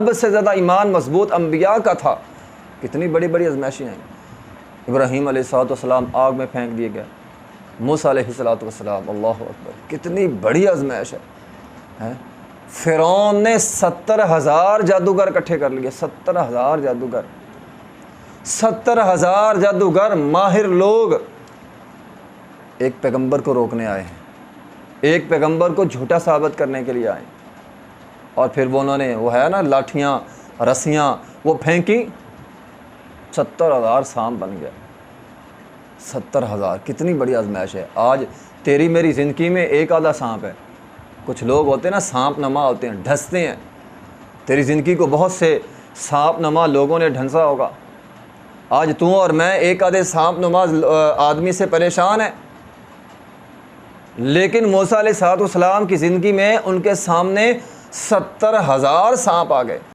سب سے زیادہ ایمان مضبوط انبیاء کا تھا. کتنی بڑی بڑی آزمائشیں آئیں. ابراہیم علیہ السلام آگ میں پھینک دیے گئے. موسیٰ علیہ السلام، اللہ اکبر، کتنی بڑی آزمائش ہے. فرعون نے 70,000 جادوگر اکٹھے کر لیے. 70,000 جادوگر، 70,000 جادوگر ماہر لوگ ایک پیغمبر کو روکنے آئے ہیں، ایک پیغمبر کو جھوٹا ثابت کرنے کے لیے آئے. اور پھر وہ انہوں نے وہ ہے نا لاٹھیاں رسیاں وہ پھینکی، 70,000 سانپ بن گیا. 70,000 کتنی بڑی آزمائش ہے. آج تیری میری زندگی میں ایک آدھا سانپ ہے. کچھ لوگ ہوتے ہیں نا سانپ نما ہوتے ہیں، ڈھستے ہیں. تیری زندگی کو بہت سے سانپ نما لوگوں نے ڈھنسا ہوگا. آج تو اور میں ایک آدھے سانپ نما آدمی سے پریشان ہیں، لیکن موسیٰ علیہ السلام کی زندگی میں ان کے سامنے 70,000 سانپ آ گئے.